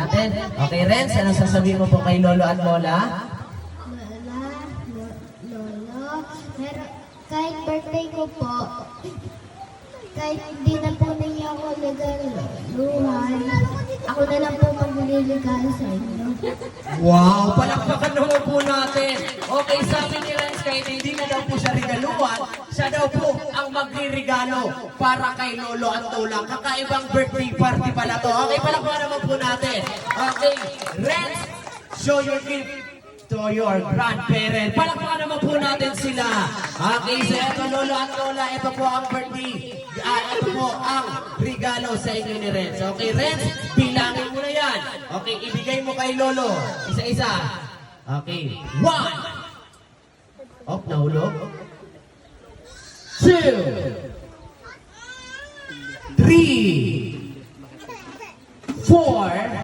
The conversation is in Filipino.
natin. Okay, Renz, anong sasabihin mo po kay Lolo at Lola? Lolo, kahit birthday ko po, kahit hindi na po ninyo ako regaluhan, ako na lang po magliligaw sa inyo. Wow, palakpakan naman po natin. Okay, sabi ni Renz, kahit hindi na daw po siya regaluhan, siya daw po ang magre-regalo para kay Lolo at Lola. Kakaibang birthday party pala to. Okay, palakpakan naman po natin. Okay, Renz, show your gift to your grandparents. Palakpakan naman po natin sila. Okay, so ito Lolo at Lola, ito po ang birthday. Ito po ang regalo sa inyo ni Renz. Okay, Renz, bilangin mo na yan. Okay, ibigay mo kay Lolo. Isa-isa. Okay, 1. Oh, nahulog. 2. 3. 4.